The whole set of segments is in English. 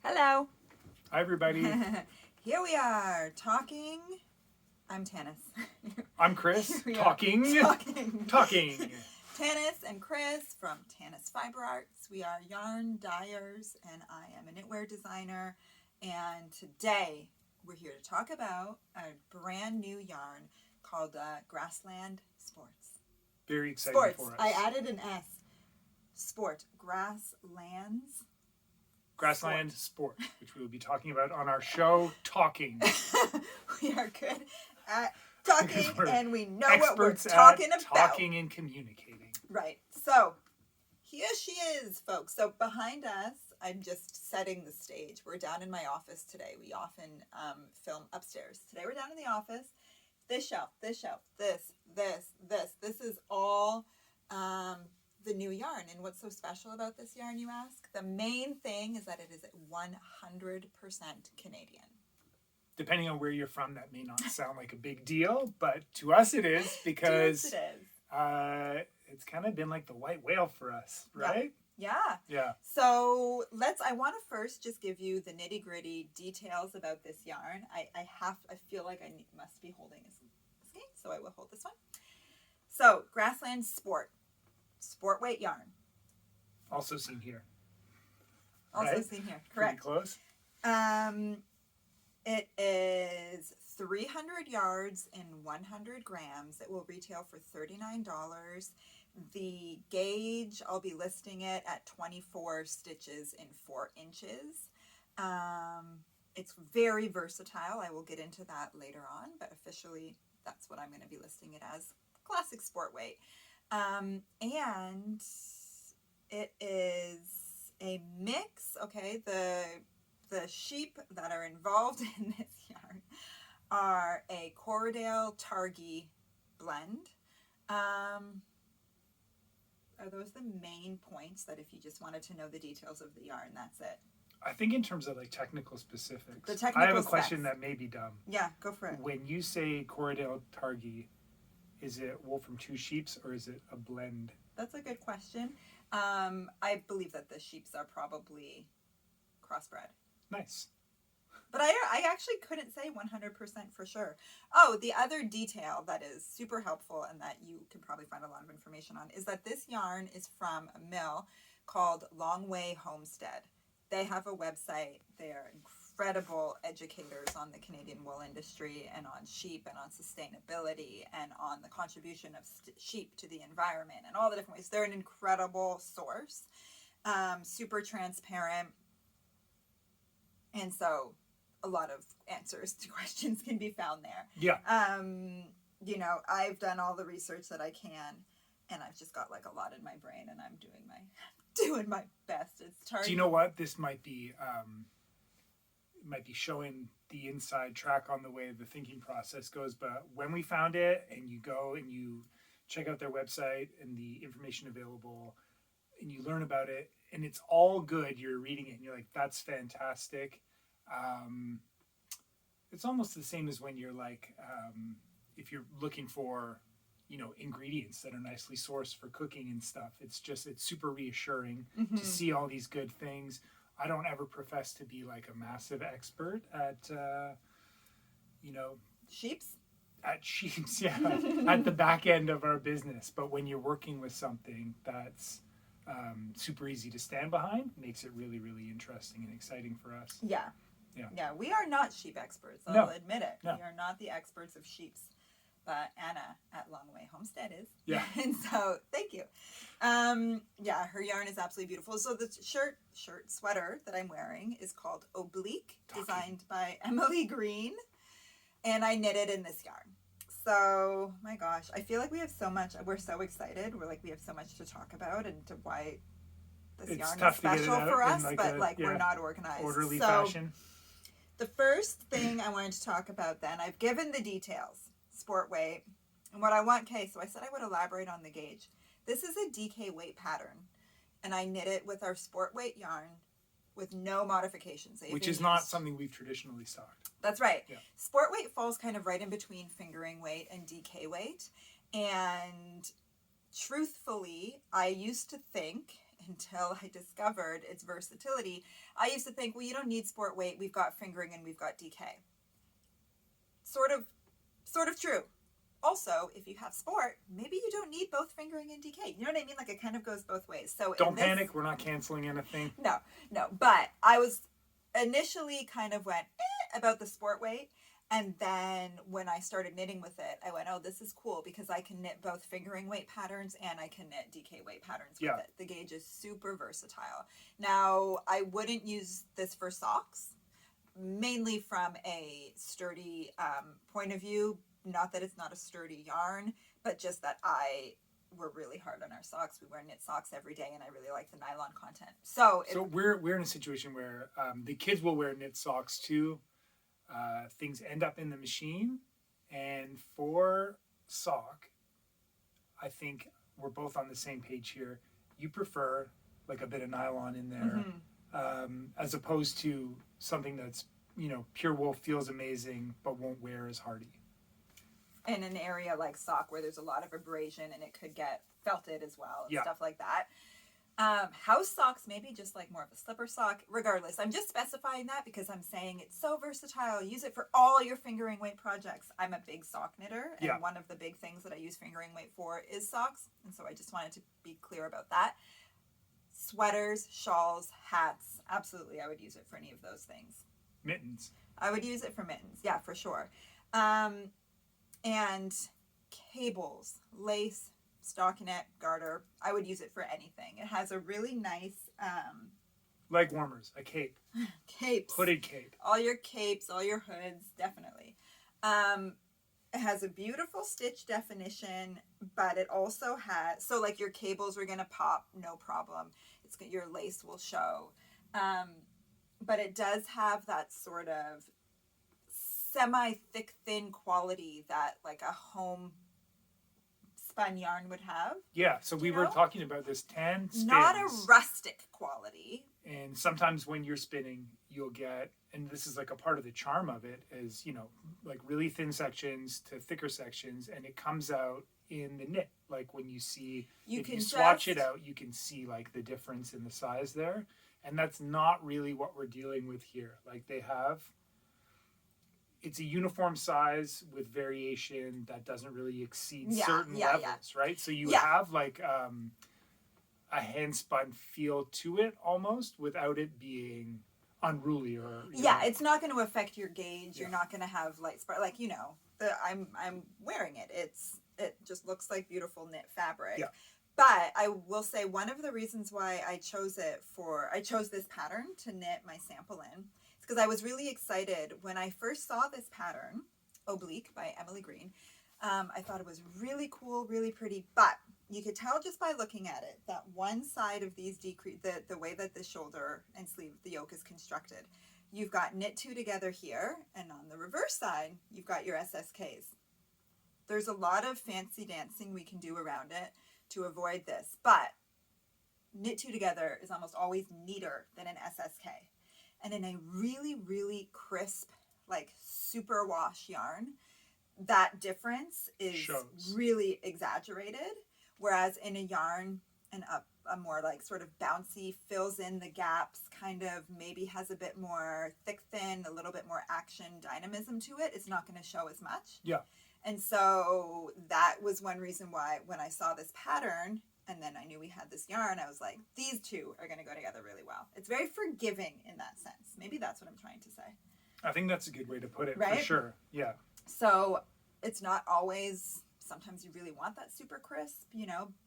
Hello. Hi, everybody. Here we are talking. I'm Tanis. I'm Chris. Talking. Talking. Tanis and Chris from Tanis Fiber Arts. We are yarn dyers, and I am a knitwear designer. And today we're here to talk about a brand new yarn called Grassland Sports. Very exciting Sports. for us. I added an S. Sport. Grasslands. Grassland Sport, which we will be talking about on our show, Talking. We are good at talking, and we know what we're Experts talking at about. talking and communicating. Right. So, here she is, folks. So, behind us, I'm just setting the stage. We're down in my office today. We often film upstairs. Today, we're down in the office. This shelf, this is all the new yarn. And what's so special about this yarn, you ask? The main thing is that it is 100% Canadian. Depending on where you're from, that may not sound like a big deal, but to us it is, because it's kind of been like the white whale for us, right? Yeah. So I want to first just give you the nitty gritty details about this yarn. I feel like I must be holding a skein, so I will hold this one. So Grassland Sport weight yarn. Also seen here. Correct. Pretty close. It is 300 yards and 100 grams. It will retail for $39. The gauge, I'll be listing it at 24 stitches in 4 inches. It's very versatile. I will get into that later on, but officially that's what I'm going to be listing it as. Classic sport weight. And it is a mix, okay? The sheep that are involved in this yarn are a Corriedale Targhee blend. Are those the main points that if you just wanted to know the details of the yarn, that's it? I think in terms of like technical specifics, I have a question that may be dumb. Yeah, go for it. When you say Corriedale Targhee, is it wool from 2 sheeps or is it a blend? That's a good question. I believe that the sheeps are probably crossbred. Nice. But I actually couldn't say 100% for sure. Oh, the other detail that is super helpful and that you can probably find a lot of information on is that this yarn is from a mill called Longway Homestead. They have a website. They are incredible educators on the Canadian wool industry and on sheep and on sustainability and on the contribution of sheep to the environment and all the different ways. They're an incredible source, super transparent. And so a lot of answers to questions can be found there. Yeah. I've done all the research that I can, and I've just got like a lot in my brain, and I'm doing my best. It's hard. Do you know what? This might be showing the inside track on the way the thinking process goes, but when we found it and you go and you check out their website and the information available and you learn about it and it's all good, you're reading it and you're like, that's fantastic. It's almost the same as when you're like, if you're looking for, ingredients that are nicely sourced for cooking and stuff, it's super reassuring to see all these good things. I don't ever profess to be like a massive expert at, sheeps? At sheeps, yeah, at the back end of our business. But when you're working with something that's super easy to stand behind, makes it really, really interesting and exciting for us. Yeah, we are not sheep experts. No. I'll admit it. No. We are not the experts of sheeps. But Anna at Longway Homestead is. Yeah. And so, thank you. Her yarn is absolutely beautiful. So the sweater that I'm wearing is called Oblique, designed by Emily Green. And I knitted in this yarn. So, my gosh, I feel like we have so much. We're so excited. We have so much to talk about and to why this yarn is special for us. We're not organized. Orderly fashion. The first thing I wanted to talk about then, I've given the details. Sport weight, and what I want, so I said I would elaborate on the gauge. This is a DK weight pattern, and I knit it with our sport weight yarn with no modifications. Which is not something we've traditionally stocked. That's right. Yeah. Sport weight falls kind of right in between fingering weight and DK weight, and truthfully, I used to think, until I discovered its versatility. I used to think, well, you don't need sport weight. We've got fingering and we've got DK. Sort of true. Also, if you have sport, maybe you don't need both fingering and DK. You know what I mean? Like, it kind of goes both ways. So don't panic. We're not canceling anything. No. But I was initially kind of went about the sport weight. And then when I started knitting with it, I went, oh, this is cool because I can knit both fingering weight patterns and I can knit DK weight patterns with it. The gauge is super versatile. Now, I wouldn't use this for socks, mainly from a sturdy point of view. Not that it's not a sturdy yarn, but just that we're really hard on our socks. We wear knit socks every day, and I really like the nylon content. So we're in a situation where the kids will wear knit socks too. Things end up in the machine, and for sock, I think we're both on the same page here. You prefer like a bit of nylon in there, as opposed to something that's, pure wool, feels amazing but won't wear as hardy. In an area like sock where there's a lot of abrasion and it could get felted as well, and stuff like that. House socks, maybe just like more of a slipper sock. Regardless, I'm just specifying that because I'm saying it's so versatile. Use it for all your fingering weight projects. I'm a big sock knitter, and one of the big things that I use fingering weight for is socks, and so I just wanted to be clear about that. Sweaters, shawls, hats, absolutely, I would use it for any of those things. Mittens. I would use it for mittens, yeah, for sure. And cables, lace, stockinette, garter, I would use it for anything. It has a really nice leg warmers, a cape. Capes. Hooded cape. All your capes, all your hoods, definitely. It has a beautiful stitch definition, but it also has, so like your cables are going to pop, no problem. Your lace will show. But it does have that sort of semi-thick, thin quality that like a home spun yarn would have. Yeah, so we were talking about this tan spins. Not a rustic quality. And sometimes when you're spinning, you'll get, and this is like a part of the charm of it, is, like really thin sections to thicker sections, and it comes out in the knit. Like when you see, if you swatch it out, you can see like the difference in the size there. And that's not really what we're dealing with here. Like it's a uniform size with variation that doesn't really exceed certain levels, right? So you have like a hand spun feel to it almost without it being unruly or it's not going to affect your gauge. You're not going to have light spark, like I'm wearing it. It just looks like beautiful knit fabric. Yeah. But I will say one of the reasons why I chose this pattern to knit my sample in, because I was really excited when I first saw this pattern, Oblique by Emily Green. I thought it was really cool, really pretty, but you could tell just by looking at it that one side of these the way that the shoulder and sleeve, the yoke is constructed, you've got knit two together here, and on the reverse side, you've got your SSKs. There's a lot of fancy dancing we can do around it to avoid this, but knit two together is almost always neater than an SSK. And in a really, really crisp, like superwash yarn, that difference is really exaggerated. Whereas in a yarn, a more like sort of bouncy, fills in the gaps, kind of maybe has a bit more thick, thin, a little bit more action, dynamism to it, it's not going to show as much. Yeah. And so that was one reason why when I saw this pattern, and then I knew we had this yarn, I was like, these two are going to go together really well. It's very forgiving in that sense. Maybe that's what I'm trying to say. I think that's a good way to put it, right? For sure. Yeah. So it's not always, sometimes you really want that super crisp,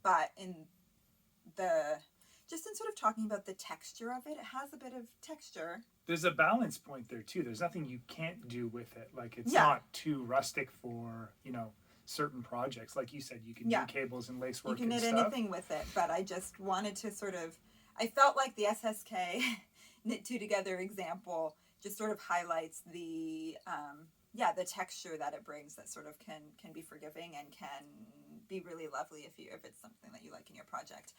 but just in sort of talking about the texture of it, it has a bit of texture. There's a balance point there too. There's nothing you can't do with it. Like it's not too rustic for, certain projects. Like you said, you can do cables and lace work and stuff. You can knit anything with it, but I just wanted to I felt like the SSK knit two together example just sort of highlights the texture that it brings that sort of can be forgiving and can be really lovely if it's something that you like in your project.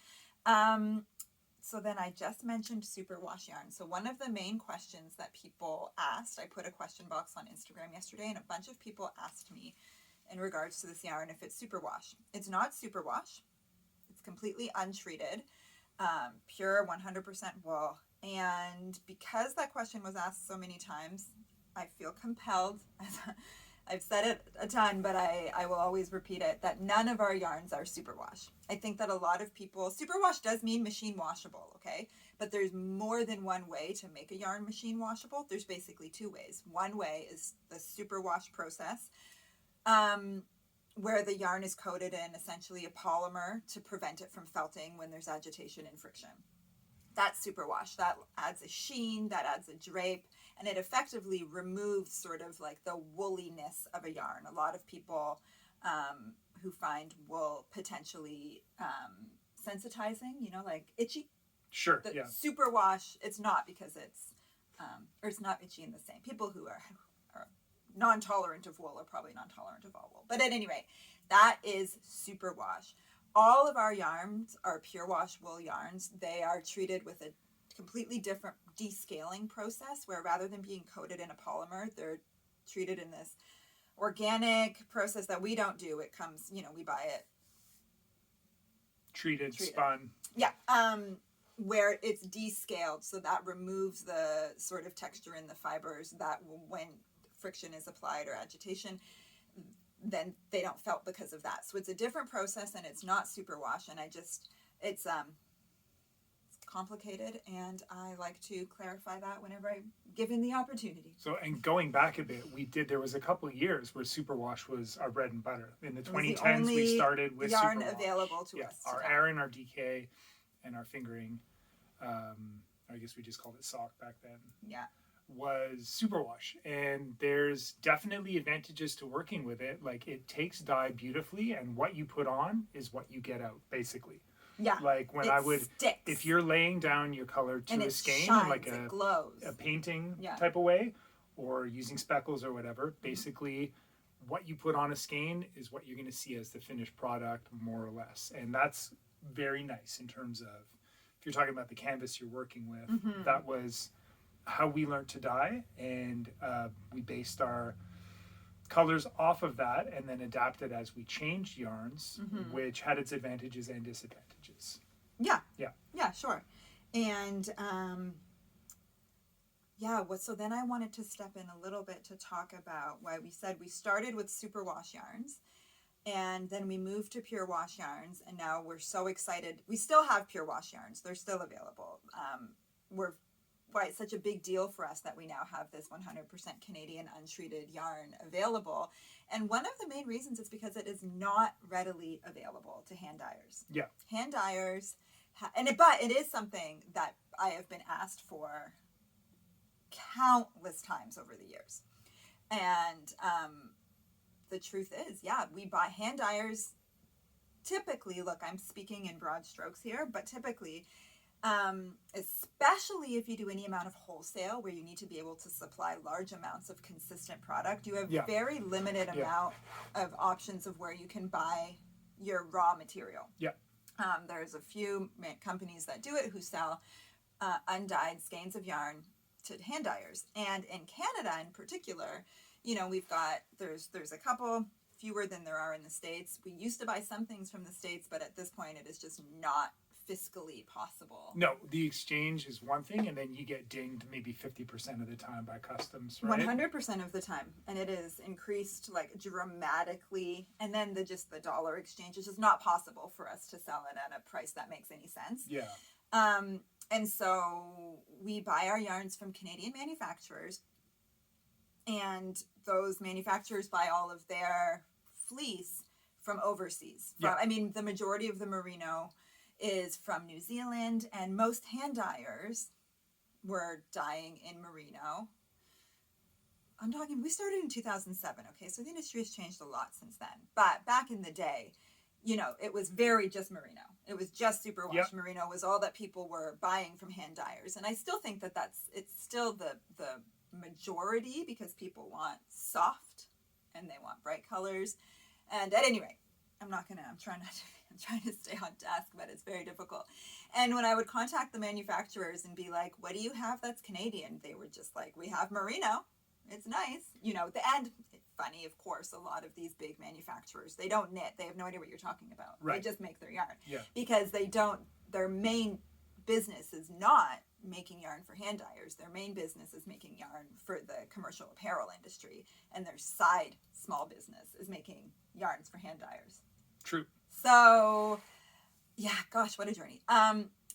So then I just mentioned superwash yarn. So one of the main questions that people asked, I put a question box on Instagram yesterday, and a bunch of people asked me in regards to this yarn if it's superwash. It's not superwash. It's completely untreated. pure 100% wool. And because that question was asked so many times, I feel compelled, I've said it a ton, but I will always repeat it, that none of our yarns are superwash. I think that a lot of people, superwash does mean machine washable, okay? But there's more than one way to make a yarn machine washable. There's basically two ways. One way is the superwash process, where the yarn is coated in essentially a polymer to prevent it from felting when there's agitation and friction. That's superwash. That adds a sheen, that adds a drape, and it effectively removes sort of like the wooliness of a yarn. A lot of people who find wool potentially sensitizing, like itchy. Sure, The yeah. superwash, it's not, because it's, or it's not itchy in the same. People who are non-tolerant of wool are probably non-tolerant of all wool. But at any rate, that is superwash. All of our yarns are pure wash wool yarns. They are treated with a completely different descaling process, where rather than being coated in a polymer, they're treated in this organic process that we don't do. It comes, we buy it Treated, spun. Yeah. Where it's descaled, so that removes the sort of texture in the fibers that when friction is applied or agitation, then they don't felt because of that. So it's a different process, and it's not superwash. And it's complicated, and I like to clarify that whenever I'm given the opportunity. So, and going back a bit, there was a couple of years where superwash was our bread and butter. In the 2010s, we started with yarn superwash. available to us. Our Aran, our DK, and our fingering, I guess we just called it sock back then. Yeah. Was superwash, and there's definitely advantages to working with it. Like, it takes dye beautifully, and what you put on is what you get out, basically. Yeah. Like when sticks. If you're laying down your color to a skein shines, in like it glows. a painting type of way, or using speckles or whatever, basically what you put on a skein is what you're going to see as the finished product, more or less. And that's very nice in terms of, if you're talking about the canvas you're working with, that was how we learned to dye, and we based our colors off of that, and then adapted as we changed yarns, which had its advantages and disadvantages. Yeah, sure. And so then I wanted to step in a little bit to talk about why we said we started with superwash yarns, and then we moved to pure wash yarns, and now we're so excited. We still have pure wash yarns. They're still available. Why it's such a big deal for us that we now have this 100% Canadian untreated yarn available. And one of the main reasons is because it is not readily available to hand dyers. Yeah. Hand dyers, but it is something that I have been asked for countless times over the years. And the truth is, we buy hand dyers. Typically, look, I'm speaking in broad strokes here, but typically, especially if you do any amount of wholesale where you need to be able to supply large amounts of consistent product, you have very limited amount of options of where you can buy your raw material. There's a few companies that do it who sell undyed skeins of yarn to hand dyers, and in Canada in particular, we've got there's a couple, fewer than there are in the States. We used to buy some things from the States, but at this point it is just not fiscally possible. No, the exchange is one thing, and then you get dinged maybe 50% of the time by customs, right? 100% of the time, and it is increased like dramatically. And then the dollar exchange is just not possible for us to sell it at a price that makes any sense. And so we buy our yarns from Canadian manufacturers, and those manufacturers buy all of their fleece from overseas. I mean, the majority of the merino is from New Zealand, and most hand dyers were dyeing in merino. We started in 2007, okay? So the industry has changed a lot since then. But back in the day, it was very just merino. It was just superwash. Merino was all that people were buying from hand dyers. And I still think that it's still the majority, because people want soft and they want bright colors. And at any rate, I'm trying to stay on task, but it's very difficult. And when I would contact the manufacturers and be like, what do you have that's Canadian? They were just like, we have merino. It's nice. And funny, of course, a lot of these big manufacturers, they don't knit. They have no idea what you're talking about. Right. They just make their yarn. Yeah. Because their main business is not making yarn for hand dyers. Their main business is making yarn for the commercial apparel industry, and their side small business is making yarns for hand dyers. True. So, yeah, gosh, what a journey.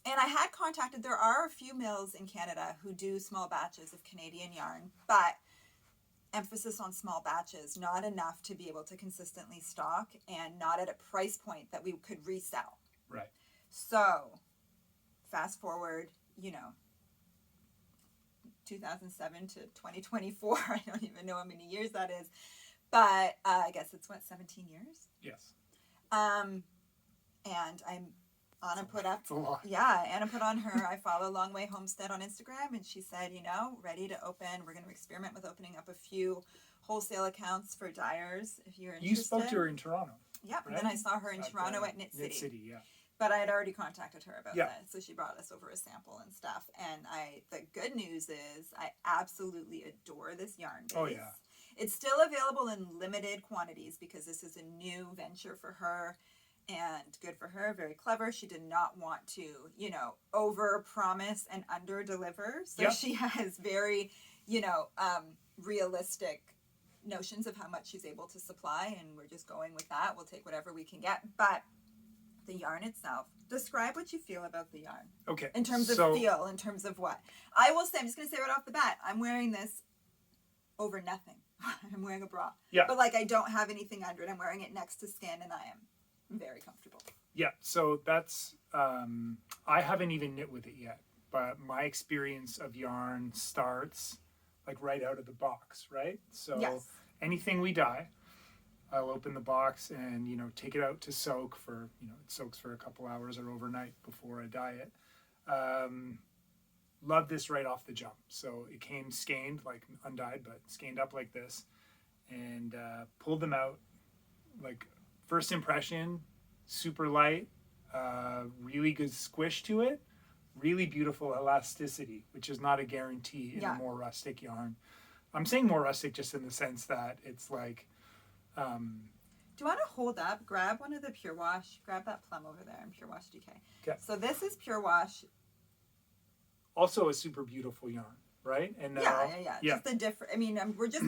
And I had contacted, there are a few mills in Canada who do small batches of Canadian yarn, but emphasis on small batches, not enough to be able to consistently stock and not at a price point that we could resell. Right. So, fast forward, 2007 to 2024. I don't even know how many years that is, but I guess it's 17 years? Yes. And Anna put up, Anna put on her I Follow Long Way Homestead on Instagram, and she said, ready to open. We're going to experiment with opening up a few wholesale accounts for dyers if you're interested. You spoke to her in Toronto. Yeah, right? Then I saw her in Toronto at Knit City. Knit City, yeah. But I had already contacted her about that, so she brought us over a sample and stuff. And the good news is I absolutely adore this yarn base. Oh, yeah. It's still available in limited quantities because this is a new venture for her. And good for her, very clever. She did not want to, over promise and under deliver. So she has very, realistic notions of how much she's able to supply. And we're just going with that. We'll take whatever we can get. But the yarn itself, describe what you feel about the yarn. Okay. In terms of feel, in terms of what? I will say, I'm just going to say right off the bat, I'm wearing this over nothing. I'm wearing a bra. Yeah. But I don't have anything under it. I'm wearing it next to skin and I am very comfortable. Yeah, so that's I haven't even knit with it yet, but my experience of yarn starts right out of the box, right? So anything we dye, I'll open the box and take it out to soak for it soaks for a couple hours or overnight before I dye it. Love this right off the jump. So it came skeined, undyed, but skeined up like this, and pulled them out. First impression, super light, really good squish to it, really beautiful elasticity, which is not a guarantee in a more rustic yarn. I'm saying more rustic just in the sense that it's do you want to hold up, grab one of the Pure Wash, grab that plum over there in Pure Wash DK. Okay. So this is Pure Wash. Also a super beautiful yarn, right? And yeah. Just the different, we're just,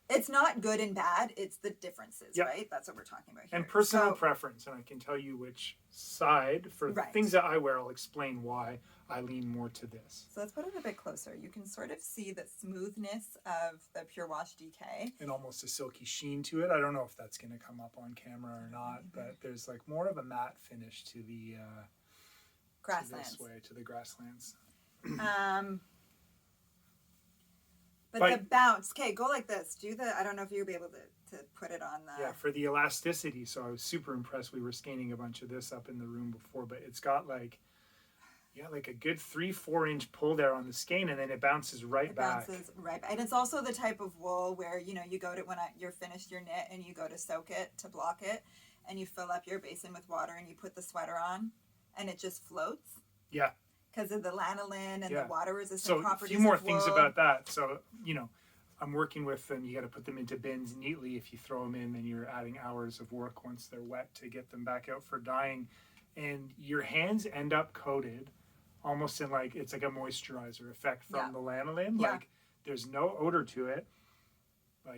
it's not good and bad, it's the differences, right? That's what we're talking about here. And personal preference, and I can tell you which side, for things that I wear, I'll explain why I lean more to this. So let's put it a bit closer. You can sort of see the smoothness of the Pure Wash DK. And almost a silky sheen to it. I don't know if that's going to come up on camera or not, but there's more of a matte finish to the grasslands. To the grasslands. But the bounce, okay, go like this. I don't know if you'll be able to put it on the... Yeah, for the elasticity. So I was super impressed. We were scanning a bunch of this up in the room before, but it's got a good 3-4 inch pull there on the skein, and then it bounces right back. And it's also the type of wool where, you go to, you're finished your knit and you go to soak it, to block it, and you fill up your basin with water and you put the sweater on and it just floats. Yeah. Because of the lanolin and the water resistant properties. So a few more things about that. So, I'm working with them. You got to put them into bins neatly. If you throw them in, then you're adding hours of work once they're wet to get them back out for dyeing. And your hands end up coated almost in it's like a moisturizer effect from the lanolin. Yeah. There's no odor to it.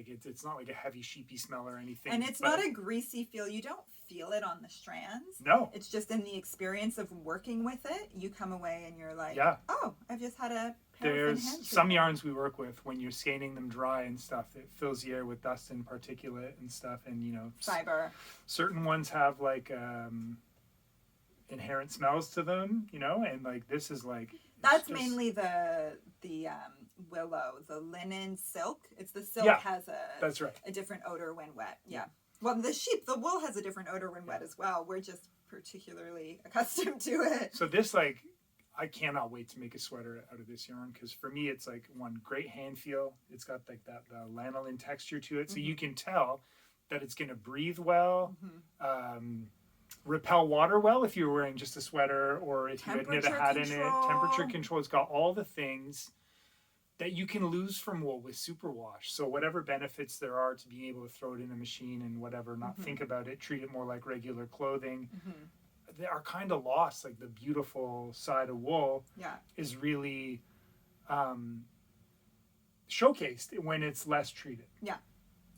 It's not like a heavy sheepy smell or anything. And it's not a greasy feel. You don't feel it on the strands. No. It's just in the experience of working with it, you come away and you're like, oh, I've just had a paraffin hand There's some yarns we work with, when you're scanning them dry and stuff, it fills the air with dust and particulate and stuff. And, fiber. Certain ones have inherent smells to them, and this is that's mainly the willow, the linen silk. It's the silk has that's right. a different odor when wet. Yeah. Well, the wool has a different odor when wet as well. We're just particularly accustomed to it. So this I cannot wait to make a sweater out of this yarn, because for me it's one great hand feel. It's got that lanolin texture to it, so you can tell that it's going to breathe well. Repel water well if you're wearing just a sweater, or if you had knit a hat in it. Temperature control. It's got all the things that you can lose from wool with superwash. So whatever benefits there are to being able to throw it in a machine and whatever, not think about it, treat it more like regular clothing. they are kind of lost. Like the beautiful side of wool is really showcased when it's less treated. Yeah,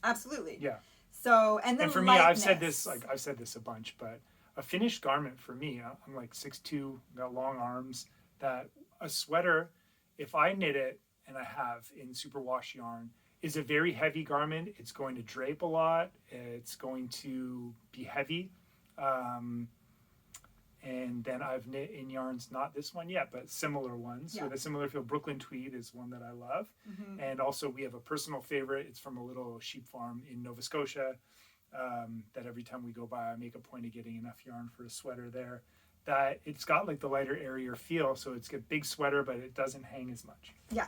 absolutely. Yeah. So, and for me, I've said this a bunch, but a finished garment for me, I'm like 6'2", got long arms, that a sweater, if I knit it, and I have in superwash yarn, is a very heavy garment. It's going to drape a lot. It's going to be heavy. And then I've knit in yarns, not this one yet, but similar ones with a similar feel. Brooklyn Tweed is one that I love. And also we have a personal favorite. It's from a little sheep farm in Nova Scotia that every time we go by, I make a point of getting enough yarn for a sweater there. That it's got like the lighter, airier feel. So it's a big sweater, but it doesn't hang as much. Yeah.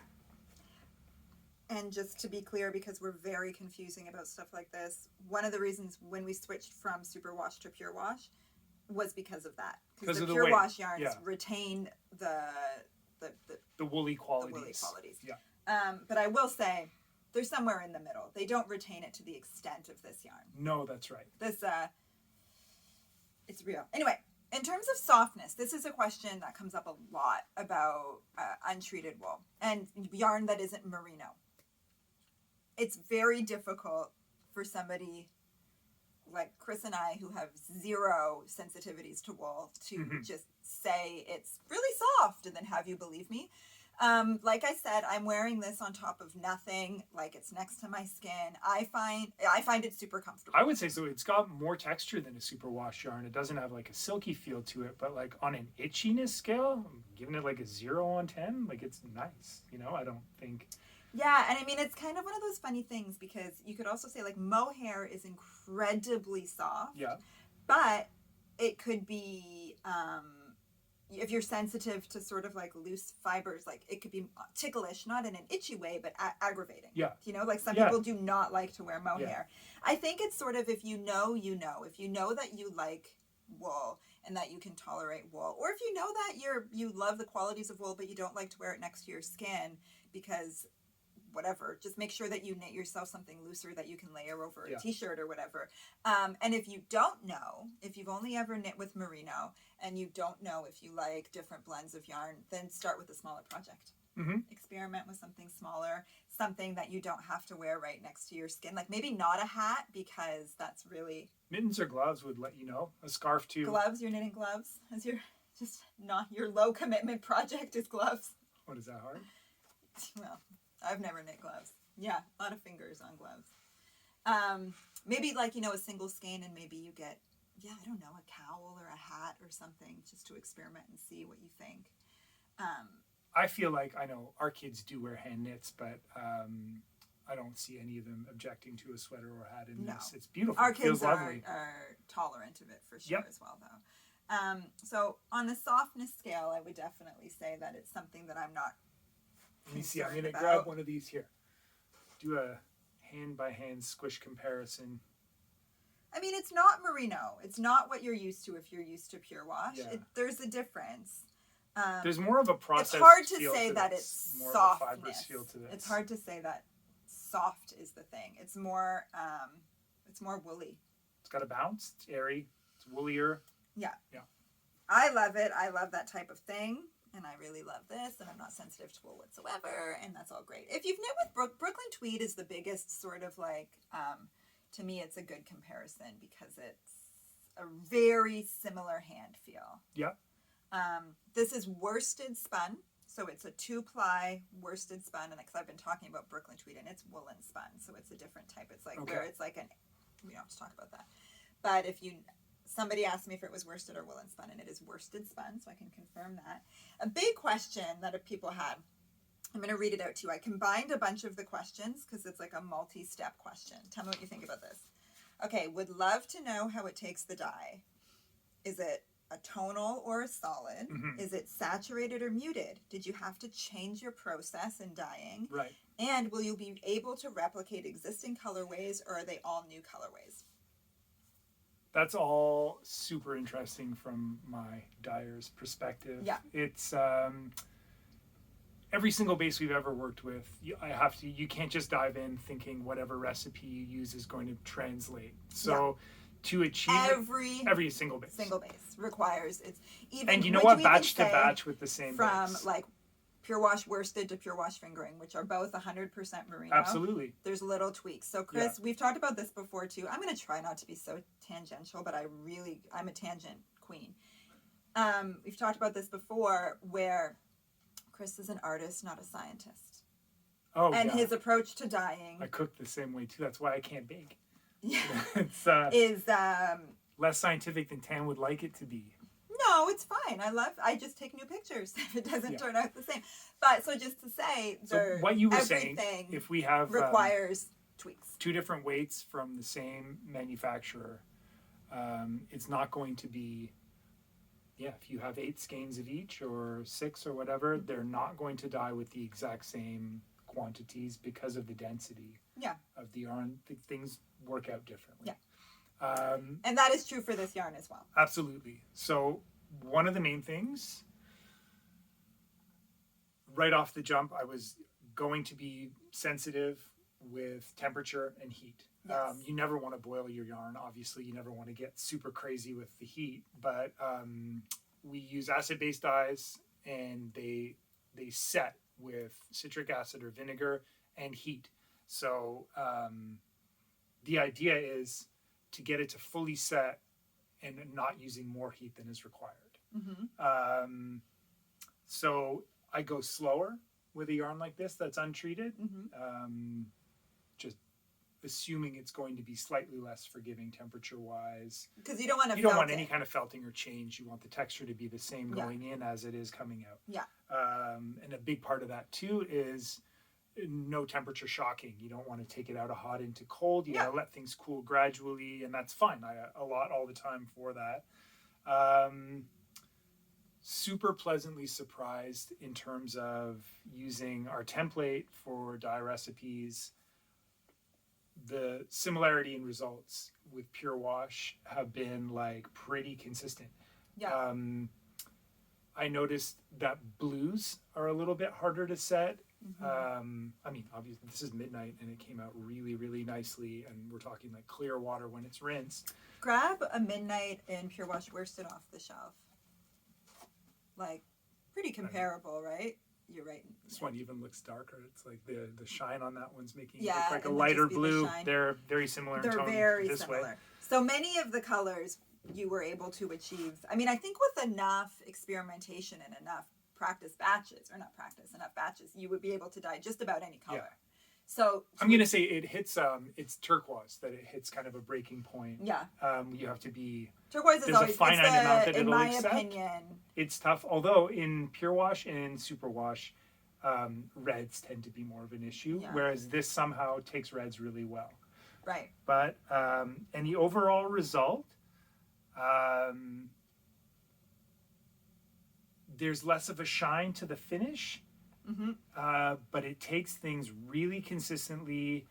And just to be clear, because we're very confusing about stuff like this, one of the reasons when we switched from superwash to pure wash was because of that. Because the pure wash yarns retain the woolly qualities. The woolly qualities. Yeah. But I will say, they're somewhere in the middle. They don't retain it to the extent of this yarn. No, that's right. This, it's real. Anyway, in terms of softness, this is a question that comes up a lot about untreated wool and yarn that isn't merino. It's very difficult for somebody like Chris and I, who have zero sensitivities to wool, to just say it's really soft and then have you believe me. Like I said, I'm wearing this on top of nothing, like it's next to my skin. I find it super comfortable. I would say so. It's got more texture than a superwash yarn. It doesn't have like a silky feel to it, but like on an itchiness scale, I'm giving it like a 0 on 10. Like it's nice, you know. I don't think. Yeah, and I mean, it's kind of one of those funny things because you could also say like mohair is incredibly soft. Yeah. But it could be, if you're sensitive to sort of like loose fibers, like it could be ticklish, not in an itchy way, but aggravating. Yeah. You know, like some people do not like to wear mohair. Yeah. I think it's sort of, if you know, you know. If you know that you like wool and that you can tolerate wool, or if you know that you love the qualities of wool, but you don't like to wear it next to your skin because whatever, just make sure that you knit yourself something looser that you can layer over a t-shirt or whatever. And if you don't know, if you've only ever knit with merino and you don't know if you like different blends of yarn, then start with a smaller project. Experiment with something smaller, something that you don't have to wear right next to your skin. Like maybe not a hat, because that's really... Mittens or gloves would let you know. A scarf too. Gloves, you're knitting gloves as your just not your low commitment project is gloves. What, is that hard? Well, I've never knit gloves. Yeah, a lot of fingers on gloves. Maybe like, you know, a single skein, and maybe you get, I don't know, a cowl or a hat or something just to experiment and see what you think. I feel like, I know our kids do wear hand knits, but I don't see any of them objecting to a sweater or a hat in this. It's beautiful. Our it feels kids lovely. are tolerant of it for sure as well, though. So on the softness scale, I would definitely say that it's something that I'm not... Let me see. I'm going to grab one of these here. Do a hand-by-hand squish comparison. I mean, it's not merino. It's not what you're used to if you're used to pure wash. Yeah. There's a difference. There's more of a process. It's hard to say that it's more softness. of a fibrous feel to this. It's hard to say that soft is the thing. It's more woolly. It's got a bounce. It's airy. It's woollier. Yeah. Yeah. I love it. I love that type of thing. And I really love this, and I'm not sensitive to wool whatsoever, and that's all great. If you've knit with Brooklyn Tweed is the biggest sort of like, to me, it's a good comparison because it's a very similar hand feel. Yeah. This is worsted spun, so it's a 2-ply worsted spun, and because I've been talking about Brooklyn Tweed, and it's woolen spun, so it's a different type. It's like where it's like we don't have to talk about that. But if somebody asked me if it was worsted or woolen spun, and it is worsted spun, so I can confirm that. A big question that people had, I'm going to read it out to you. I combined a bunch of the questions because it's like a multi-step question. Tell me what you think about this. Okay, would love to know how it takes the dye. Is it a tonal or a solid? Is it saturated or muted? Did you have to change your process in dyeing? Right. And will you be able to replicate existing colorways, or are they all new colorways? That's all super interesting from my dyer's perspective. Yeah. It's every single base we've ever worked with, you can't just dive in thinking whatever recipe you use is going to translate. So to achieve every single base. Single base requires it's even. And you know what? Batch to batch with the same from base. like pure wash worsted to pure wash fingering, which are both 100% merino. Absolutely. There's little tweaks. So Chris, we've talked about this before too. I'm going to try not to be so tangential, but I'm a tangent queen. We've talked about this before where Chris is an artist, not a scientist. Oh, and his approach to dyeing. I cook the same way too. That's why I can't bake. Yeah. It's less scientific than Tam would like it to be. No, it's fine. I just take new pictures if it doesn't turn out the same. But so just to say, so what you were saying, if we have requires tweaks, 2 different weights from the same manufacturer, it's not going to be. Yeah, if you have 8 skeins of each or 6 or whatever, they're not going to dye with the exact same quantities because of the density of the yarn. Things work out differently. Yeah. And that is true for this yarn as well. Absolutely. So one of the main things, right off the jump, I was going to be sensitive with temperature and heat. Yes. You never want to boil your yarn. Obviously, you never want to get super crazy with the heat. But we use acid-based dyes, and they set with citric acid or vinegar and heat. So the idea is to get it to fully set and not using more heat than is required. Mm-hmm. So I go slower with a yarn like this that's untreated, just assuming it's going to be slightly less forgiving temperature-wise. Because you don't want to. You don't want any kind of felting or change. You want the texture to be the same going in as it is coming out. Yeah. And a big part of that too is no temperature shocking. You don't want to take it out of hot into cold. You gotta let things cool gradually, and that's fine. I allot all the time for that. Super pleasantly surprised in terms of using our template for dye recipes. The similarity in results with Pure Wash have been like pretty consistent. Yeah. I noticed that blues are a little bit harder to set. Mm-hmm. I mean, obviously this is midnight and it came out really, really nicely, and we're talking like clear water when it's rinsed. Grab a midnight in Pure Wash worsted off the shelf. Like, pretty comparable, right? You're right. This one even looks darker. It's like the shine on that one's making it look like a lighter blue. They're very similar in tone. They're very similar. So many of the colors you were able to achieve. I mean, I think with enough experimentation and enough enough batches, you would be able to dye just about any color. Yeah. So I'm going to say it hits, it's turquoise, that it hits kind of a breaking point. Yeah. You have to be, turquoise is always, a finite amount that it'll accept. In my opinion. It's tough, although in Pure Wash and Superwash, reds tend to be more of an issue, whereas this somehow takes reds really well. Right. But, and the overall result, there's less of a shine to the finish. Mm-hmm. But it takes things really consistently.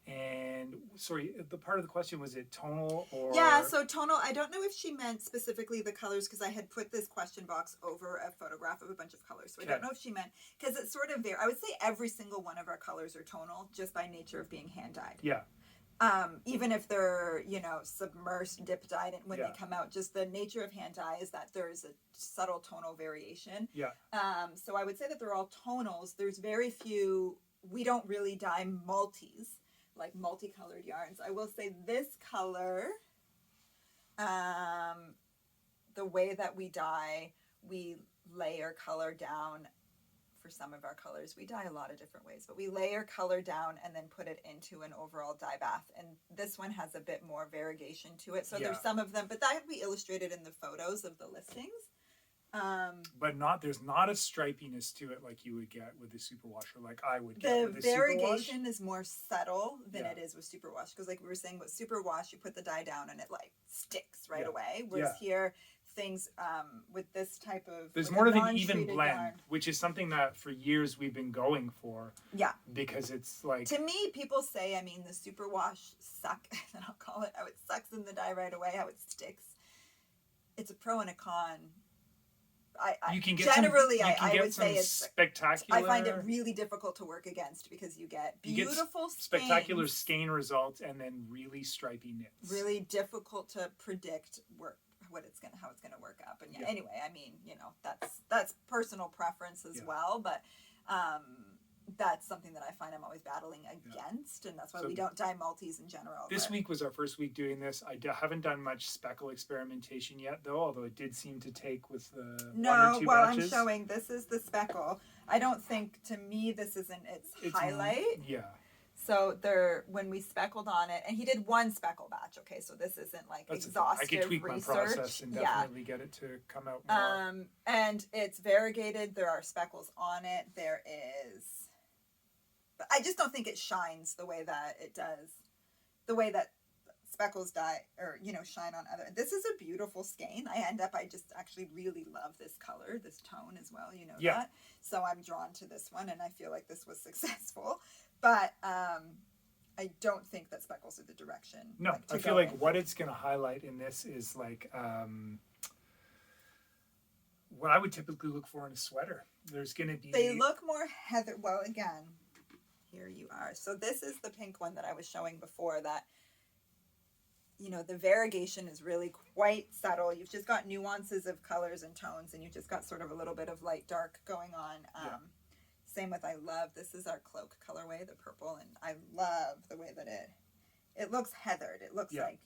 And sorry, the part of the question, was it tonal or? Yeah, so tonal. I don't know if she meant specifically the colors, because I had put this question box over a photograph of a bunch of colors. So I don't know if she meant, because it's sort of there. I would say every single one of our colors are tonal just by nature of being hand dyed. Yeah. Even if they're, submersed, dip dyed, and when they come out, just the nature of hand dye is that there's a subtle tonal variation. Yeah. So I would say that they're all tonals. There's very few, we don't really dye multis, like multicolored yarns. I will say this color, the way that we dye, we layer color down. For some of our colors, we dye a lot of different ways, but we layer color down and then put it into an overall dye bath. And this one has a bit more variegation to it. So there's some of them, but that would be illustrated in the photos of the listings. But there's not a stripiness to it like you would get with the superwash, or like I would get with the superwash. The variegation is more subtle than it is with superwash, because like we were saying with superwash, you put the dye down and it like sticks right away. Whereas here, things with this type of, there's more of an even blend, yarn, which is something that for years we've been going for. Yeah. Because it's like, to me, people say, I mean, the superwash suck, and I'll call it how it sucks in the dye right away, how it sticks. It's a pro and a con You can get generally, some, you can I get would some say it's spectacular. I find it really difficult to work against because you get beautiful spectacular skeins, skein results and then really stripy knits. really difficult to predict how it's gonna work up. And yeah, anyway, I mean, you know, that's personal preference as well, but that's something that I find I'm always battling against, and that's why we don't dye multis in general. This week was our first week doing this. I haven't done much speckle experimentation yet, though, although it did seem to take with the one or two batches. I'm showing, this is the speckle. I don't think, to me, this isn't its highlight. Yeah. So when we speckled on it, and he did one speckle batch, okay, so this isn't like exhaustive I could tweak research. my process and definitely get it to come out more. And it's variegated. There are speckles on it. There is... But I just don't think it shines the way that it does, the way that speckles dye or, you know, shine on other. This is a beautiful skein. I just actually really love this color, this tone as well, you know that. So I'm drawn to this one, and I feel like this was successful. But I don't think that speckles are the direction. No, I feel like what it's going to highlight in this is like what I would typically look for in a sweater. There's going to be... They look more heather. Well, again... Here you are. So this is the pink one that I was showing before that, you know, the variegation is really quite subtle. You've just got nuances of colors and tones, and you've just got sort of a little bit of light dark going on. Same with, this is our cloak colorway, the purple, and I love the way that it looks heathered. It looks like,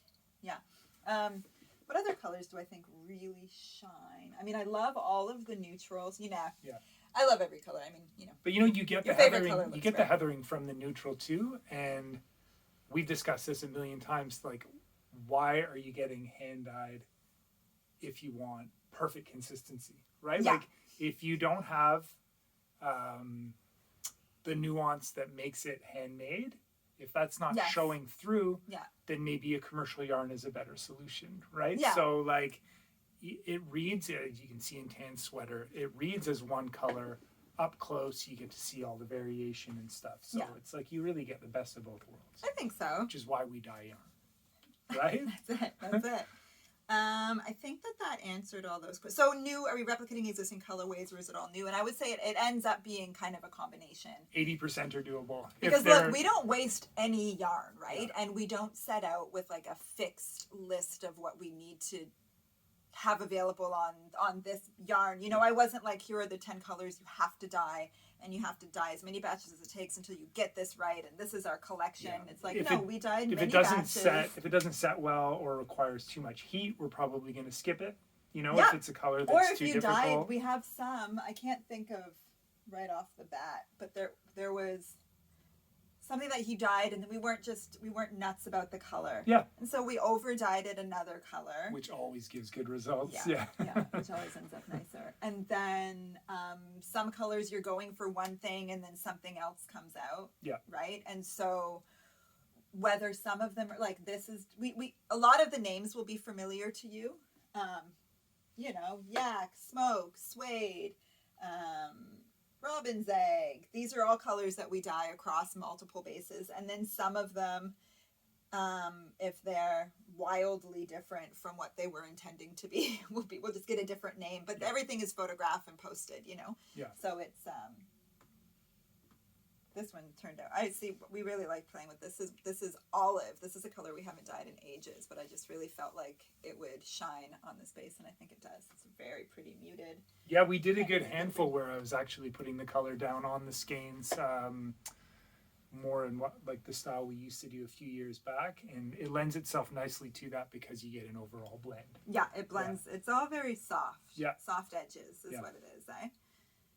what other colors do I think really shine? I mean, I love all of the neutrals, you know. Yeah. I love every color. I mean, you know. But you know, you get the heathering. You get the heathering from the neutral too, and we've discussed this a million times. Like, why are you getting hand dyed if you want perfect consistency, right? Yeah. Like, if you don't have the nuance that makes it handmade, if that's not showing through, then maybe a commercial yarn is a better solution, right? Yeah. So like. It reads, as you can see in tan sweater, it reads as one color. Up close, you get to see all the variation and stuff. So it's like you really get the best of both worlds. I think so. Which is why we dye yarn, right? That's it. I think that answered all those questions. So new, are we replicating existing colorways, or is it all new? And I would say it ends up being kind of a combination. 80% are doable. Because look, we don't waste any yarn, right? And we don't set out with like a fixed list of what we need to have available on this yarn. You know, I wasn't like, here are the 10 colors you have to dye, and you have to dye as many batches as it takes until you get this right, and this is our collection. It's like, we dyed many batches. If it doesn't set well or requires too much heat, we're probably going to skip it. You know, if it's a color that's too difficult. Or if you dyed, we have some, I can't think of right off the bat, but there was something that he dyed, and then we weren't nuts about the color. Yeah. And so we over dyed it another color. Which always gives good results. Yeah. Which always ends up nicer. And then some colors you're going for one thing, and then something else comes out. Yeah. Right? And so whether some of them are like, this is, a lot of the names will be familiar to you. You know, yak, smoke, suede, robin's egg. These are all colors that we dye across multiple bases. And then some of them, if they're wildly different from what they were intending to be, we'll just get a different name. But everything is photographed and posted, you know? Yeah. So it's, this one turned out, I see, we really like playing with this. This is olive. This is a color we haven't dyed in ages, but I just really felt like it would shine on this base, and I think it does. It's very pretty muted. Yeah, we did a good handful where I was actually putting the color down on the skeins, more in what, like the style we used to do a few years back, and it lends itself nicely to that because you get an overall blend. Yeah, it blends. Yeah. It's all very soft. Yeah. Soft edges is what it is, eh?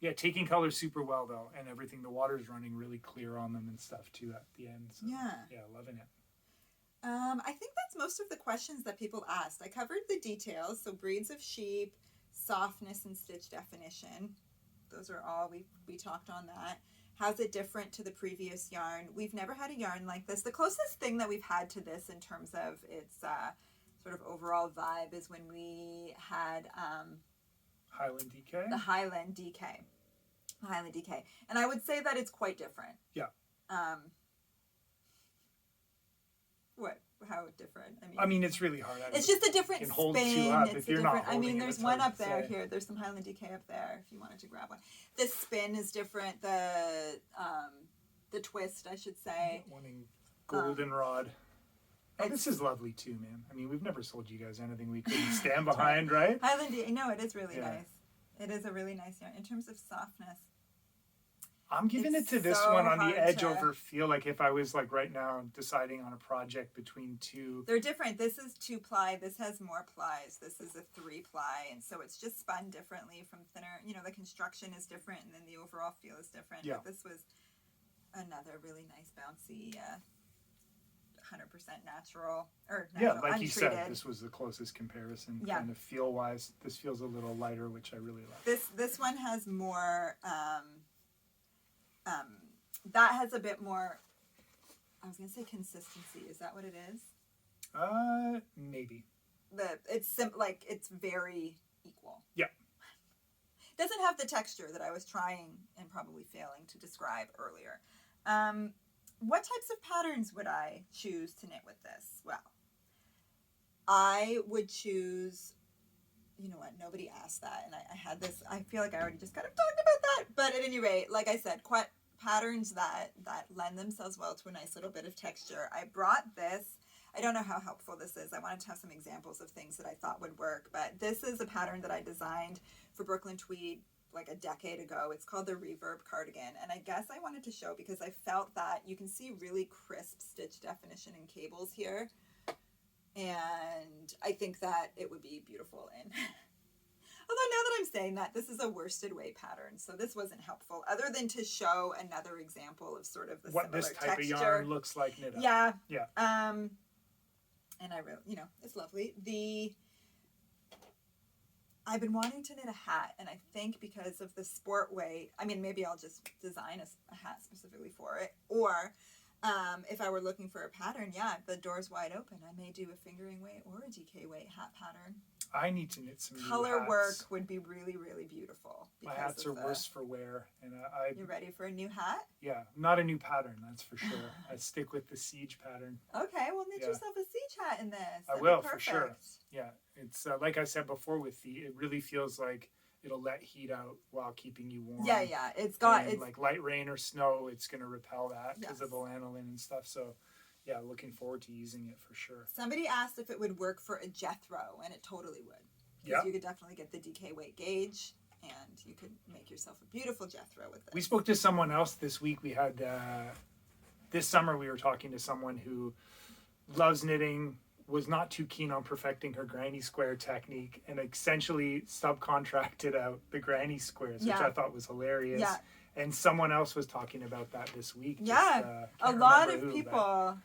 Yeah, taking colors super well though, and everything. The water's running really clear on them and stuff too at the end. So, yeah, loving it. I think that's most of the questions that people asked. I covered the details, so breeds of sheep, softness, and stitch definition. Those are all we talked on that. How's it different to the previous yarn? We've never had a yarn like this. The closest thing that we've had to this in terms of its sort of overall vibe is when we had Highland DK? The Highland DK. And I would say that it's quite different. Yeah. What? how different. I mean, it's really hard. It's just a different can spin. hold two up It's if you're not I mean, holding it, there's it's one hard up to there say. here. There's some Highland DK up there if you wanted to grab one. The spin is different. The twist, I should say. Wanting goldenrod. Oh, this is lovely too, man. I mean, we've never sold you guys anything we couldn't stand behind, right? Highland DK. No, it is really nice. It is a really nice yarn in terms of softness. I'm giving it to this so one on the hard edge to- over feel. Like if I was like right now deciding on a project between two. They're different. This is 2-ply. This has more plies. This is a 3-ply. And so it's just spun differently from thinner. You know, the construction is different and then the overall feel is different. Yeah. But this was another really nice bouncy 100% natural. Or natural, Yeah, like you untreated. said, this was the closest comparison. Yeah. Kind of feel-wise. This feels a little lighter, which I really like. This one has more... that has a bit more, I was going to say consistency. Is that what it is? Maybe. It's very equal. Yeah. It doesn't have the texture that I was trying and probably failing to describe earlier. What types of patterns would I choose to knit with this? Well, I would choose, you know what, nobody asked that, and I had this, I feel like I already just kind of talked about that, but at any rate, like I said, patterns that lend themselves well to a nice little bit of texture. I brought this. I don't know how helpful this is. I wanted to have some examples of things that I thought would work, but this is a pattern that I designed for Brooklyn Tweed like a decade ago. It's called the Reverb Cardigan, and I guess I wanted to show because I felt that you can see really crisp stitch definition in cables here, and I think that it would be beautiful in... Although now that I'm saying that, this is a worsted weight pattern, so this wasn't helpful, other than to show another example of sort of the What similar this type texture. of yarn looks like knit up. Yeah. Yeah. And I really, you know, it's lovely. I've been wanting to knit a hat, and I think because of the sport weight, I mean, maybe I'll just design a hat specifically for it, or if I were looking for a pattern, yeah, the door's wide open. I may do a fingering weight or a DK weight hat pattern. I need to knit some Color new hats. work would be really, really beautiful. My hats are worse for wear, and You ready for a new hat? yeah, not a new pattern, that's for sure. I stick with the siege pattern. Okay, well, knit Yeah. yourself a siege hat in this. I That'd be will, for sure. perfect. Yeah, it's like I said before with it really feels like it'll let heat out while keeping you warm. Yeah, yeah. It's got And it's like light rain or snow, it's going to repel that because Yes. of the lanolin and stuff. So, yeah, looking forward to using it for sure. somebody asked if it would work for a Jethro, and it totally would. Yeah. Because you could definitely get the DK weight gauge, and you could make yourself a beautiful Jethro with this. We spoke to someone else this week. We had this summer we were talking to someone who loves knitting, was not too keen on perfecting her granny square technique, and essentially subcontracted out the granny squares, which Yeah. I thought was hilarious. Yeah. And someone else was talking about that this week. Yeah, Just, a can't lot remember of who, but people.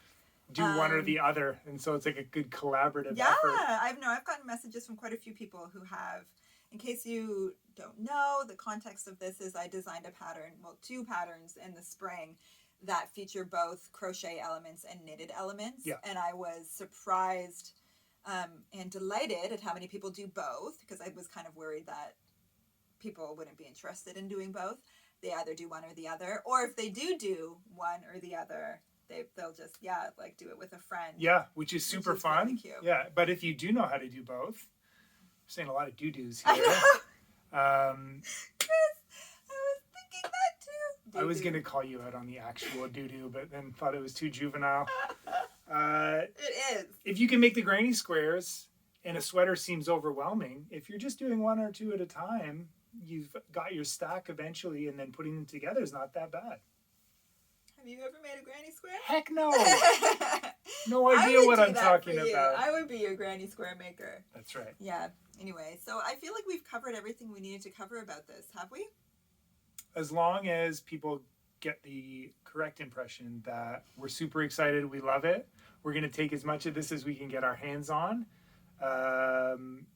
do one or the other, and so it's like a good collaborative Yeah, effort. I've gotten messages from quite a few people who have. In case you don't know, the context of this is I designed a pattern, well, 2 patterns in the spring that feature both crochet elements and knitted elements. Yeah. And I was surprised and delighted at how many people do both, because I was kind of worried that people wouldn't be interested in doing both. They either do one or the other, or if they do one or the other, they'll just like do it with a friend. Yeah, which is super is fun. really cute. Yeah, but if you do know how to do both, I'm saying a lot of doo-doos I here. know. Chris, I was thinking that too. I was going to call you out on the actual doo-doo, but then thought it was too juvenile. It is. If you can make the granny squares and a sweater seems overwhelming, if you're just doing 1 or 2 at a time, you've got your stack eventually, and then putting them together is not that bad. Have you ever made a granny square? Heck no. No I idea would what do I'm that talking for you. about. I would be your granny square maker. That's right. Yeah. Anyway, so I feel like we've covered everything we needed to cover about this, have we? As long as people get the correct impression that we're super excited, we love it, we're going to take as much of this as we can get our hands on. I'm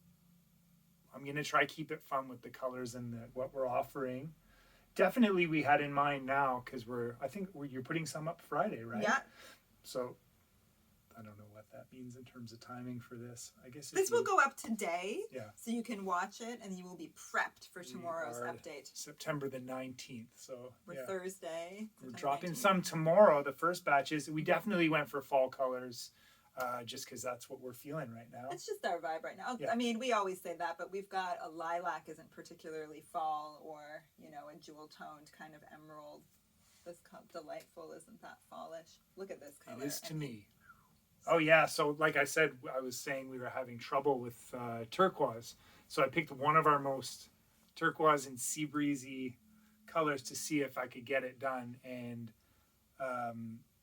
going to try keep it fun with the colors and what we're offering. Definitely we had in mind now, because you're putting some up Friday, right? Yeah. So I don't know what that means in terms of timing for this. I guess This will go up today, Yeah. so you can watch it, and you will be prepped for tomorrow's are update. September the 19th. So We're yeah. Thursday. We're September dropping 19th. some tomorrow. The first batches. We definitely went for fall colors. just because that's what we're feeling right now. It's just our vibe right now. Yeah. I mean, we always say that, but we've got a lilac isn't particularly fall, or, you know, a jewel toned kind of emerald. This delightful isn't that fallish. Look at this color. It is to me. Oh yeah, so like I said, I was saying we were having trouble with turquoise. So I picked one of our most turquoise and sea breezy colors to see if I could get it done. And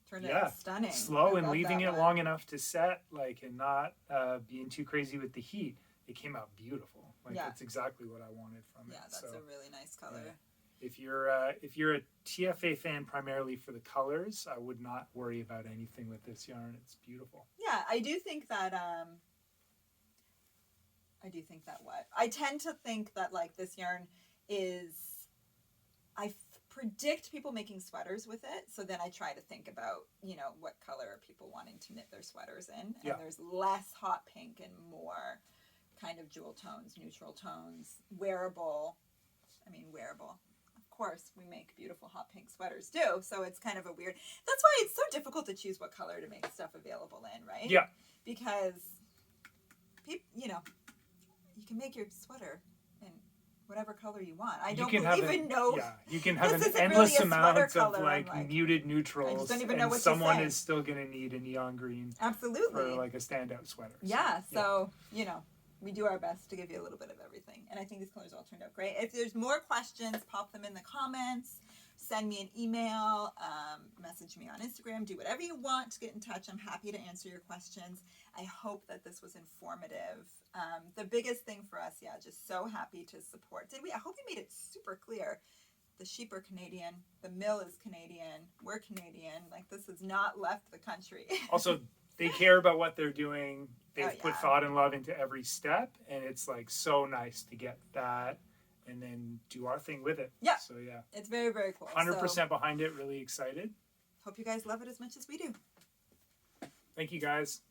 Turned out stunning. Slow and leaving it long enough to set, like, and not being too crazy with the heat. It came out beautiful. Like that's exactly what I wanted from it. Yeah, that's a really nice color. Yeah. If you're a TFA fan primarily for the colors, I would not worry about anything with this yarn. It's beautiful. Yeah, I do think that I tend to think that like this yarn is, I predict people making sweaters with it, so then I try to think about, you know, what color are people wanting to knit their sweaters in, and there's less hot pink and more kind of jewel tones, neutral tones, wearable. Of course, we make beautiful hot pink sweaters too, so it's kind of a weird. That's why it's so difficult to choose what color to make stuff available in, right? Yeah. Because, you know, you can make your sweater in whatever color you want. I don't even know. Yeah, you can have an endless amount of like muted neutrals, I just don't even know what someone to say. is still going to need a neon green. Absolutely. For like a standout sweater. Yeah, so, you know, we do our best to give you a little bit of everything. And I think these colors all turned out great. If there's more questions, pop them in the comments. Send me an email. Message me on Instagram. Do whatever you want to get in touch. I'm happy to answer your questions. I hope that this was informative. The biggest thing for us, just so happy to support. I hope we made it super clear. The sheep are Canadian. The mill is Canadian. We're Canadian. Like, this has not left the country. Also, they care about what they're doing. They've put thought and love into every step, and it's like so nice to get that and then do our thing with it. Yeah. So yeah, it's very, very cool. 100% behind it. Really excited. Hope you guys love it as much as we do. Thank you guys.